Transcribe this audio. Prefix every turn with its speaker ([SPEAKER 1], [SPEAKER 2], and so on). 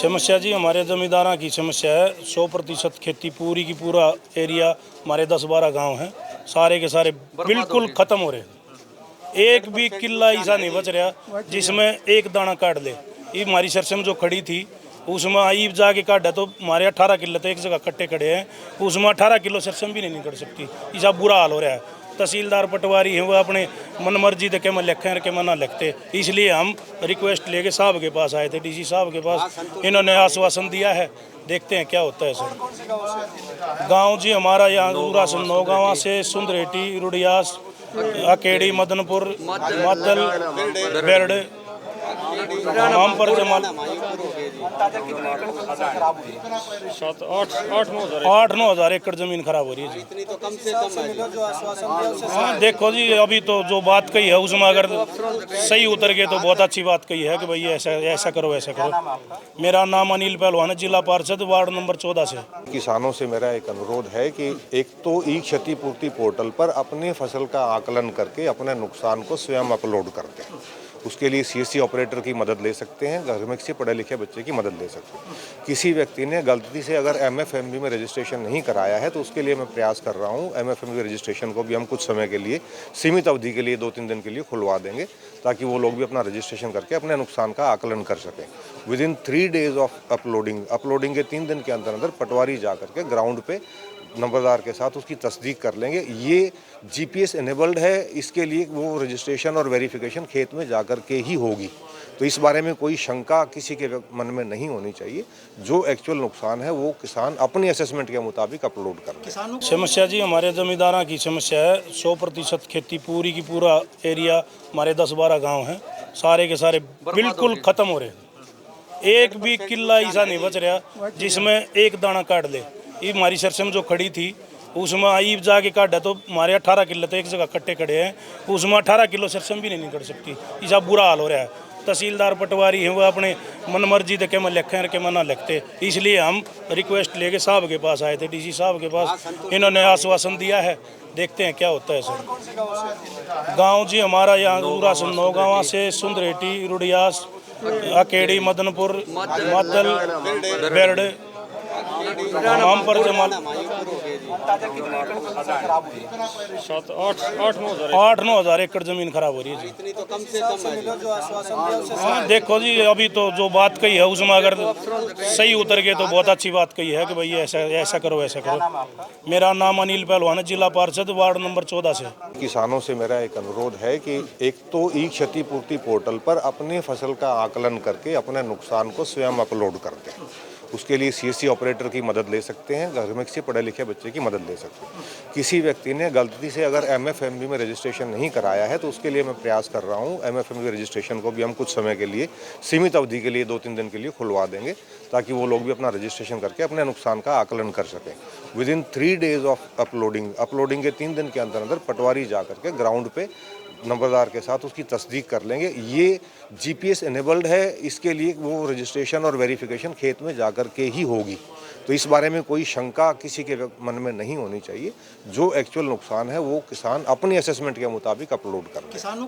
[SPEAKER 1] समस्या जी हमारे जमींदारों की समस्या है। 100% खेती पूरी की पूरा एरिया हमारे 10-12 गांव हैं, सारे के सारे बिल्कुल ख़त्म हो रहे हैं। एक भी किला ऐसा नहीं बच रहा जिसमें एक दाना काट ले। ये हमारी सरसम जो खड़ी थी उसमें आई जाके काटा तो हमारे 18 किलो तो एक जगह कट्टे खड़े हैं, उसमें 18 किलो सरसम भी नहीं निकल सकती। ऐसा बुरा हाल हो रहा है। तहसीलदार पटवारी हैं वो अपने मन मर्जी के मैं लिखें के मना लिखते, इसलिए हम रिक्वेस्ट लेके साहब के पास आए थे, डीसी साहब के पास। इन्होंने आश्वासन दिया है, देखते हैं क्या होता है सर। गांव जी हमारा यहाँ पूरा 9 गाँव से सुंदरेटी, रुड़ियास, अकेड़ी, मदनपुर, मादल, बेरड, हम पर जमाल 8-9 हज़ार एकड़ जमीन खराब हो रही है जी।
[SPEAKER 2] इतनी तो कम से कम है।
[SPEAKER 1] हाँ देखो जी, अभी तो जो बात कही है उसमें अगर सही उतर गए तो बहुत अच्छी बात कही है कि भाई ऐसा करो ऐसा करो। मेरा नाम अनिल पहलवान है, जिला पार्षद वार्ड नंबर 14 से।
[SPEAKER 3] किसानों से मेरा एक अनुरोध है कि एक तो ई क्षतिपूर्ति पोर्टल पर अपने फसल का आकलन करके अपने नुकसान को स्वयं अपलोड करते हैं। उसके लिए सीएससी ऑपरेटर की मदद ले सकते हैं, घर में किसी पढ़े लिखे बच्चे की मदद ले सकते हैं। किसी व्यक्ति ने गलती से अगर एमएफएमबी में रजिस्ट्रेशन नहीं कराया है तो उसके लिए मैं प्रयास कर रहा हूँ। एमएफएमबी रजिस्ट्रेशन को भी हम कुछ समय के लिए, सीमित अवधि के लिए 2-3 दिन के लिए खुलवा देंगे ताकि वो लोग भी अपना रजिस्ट्रेशन करके अपने नुकसान का आकलन कर सकें। विदिन 3 डेज ऑफ अपलोडिंग के 3 दिन के अंदर अंदर पटवारी जा करके ग्राउंड पे नंबरदार के साथ उसकी तस्दीक कर लेंगे। ये जीपीएस इनेबल्ड है, इसके लिए वो रजिस्ट्रेशन और वेरिफिकेशन खेत में जाकर के ही होगी। तो इस बारे में कोई शंका किसी के मन में नहीं होनी चाहिए। जो एक्चुअल नुकसान है वो किसान अपनी असेसमेंट के मुताबिक अपलोड करें।
[SPEAKER 1] समस्या जी हमारे जमींदारों की समस्या है। 100% खेती पूरी की पूरा एरिया हमारे 10-12 गाँव हैं, सारे के सारे बिल्कुल ख़त्म हो रहे हैं। एक भी किला ऐसा नहीं बच रहा जिसमें एक दाना काट ले। ये हमारी सरसम जो खड़ी थी उसमें आई जाके काटा तो हमारे 18 किलो तो एक जगह कट्टे खड़े हैं, उसमें 18 किलो सरसम भी नहीं निकल सकती। ऐसा बुरा हाल हो रहा है। तहसीलदार पटवारी हैं वो अपने मन मर्जी के मैं लिखें के मना लिखते, इसलिए हम रिक्वेस्ट लेके साहब के पास आए थे, डीसी साहब के पास। इन्होंने आश्वासन दिया है, देखते हैं क्या होता है सर। गाँव जी हमारा यहाँ पूरा 9 गाँव से सुंदरेटी, रुड़ियास, अकेड़ी, मदनपुर, मादल, बेरड, हम पर जमाल 8-9 हज़ार एकड़ जमीन खराब हो रही है जी।
[SPEAKER 2] इतनी तो कम से कम है।
[SPEAKER 1] हाँ देखो जी, अभी तो जो बात कही है उसमें अगर सही उतर गए तो बहुत अच्छी बात कही है कि भाई ऐसा करो ऐसा करो। मेरा नाम अनिल पहलवान है, जिला पार्षद वार्ड नंबर 14 से।
[SPEAKER 3] किसानों से मेरा एक अनुरोध है कि एक तो ई क्षतिपूर्ति पोर्टल पर अपने फसल का आकलन करके अपने नुकसान को स्वयं अपलोड करते हैं। उसके लिए सीएससी ऑपरेटर की मदद ले सकते हैं, घर में किसी पढ़े लिखे बच्चे की मदद ले सकते हैं। किसी व्यक्ति ने गलती से अगर एमएफएमबी में रजिस्ट्रेशन नहीं कराया है तो उसके लिए मैं प्रयास कर रहा हूँ। एमएफएमबी रजिस्ट्रेशन को भी हम कुछ समय के लिए, सीमित अवधि के लिए 2-3 दिन के लिए खुलवा देंगे ताकि वो लोग भी अपना रजिस्ट्रेशन करके अपने नुकसान का आकलन कर सकें। विदिन 3 डेज ऑफ अपलोडिंग के 3 दिन के अंदर अंदर पटवारी जा करके ग्राउंड पे नंबरदार के साथ उसकी तस्दीक कर लेंगे। ये जीपीएस इनेबल्ड है, इसके लिए वो रजिस्ट्रेशन और वेरिफिकेशन खेत में जाकर के ही होगी। तो इस बारे में कोई शंका किसी के मन में नहीं होनी चाहिए। जो एक्चुअल नुकसान है वो किसान अपनी असेसमेंट के मुताबिक अपलोड करें।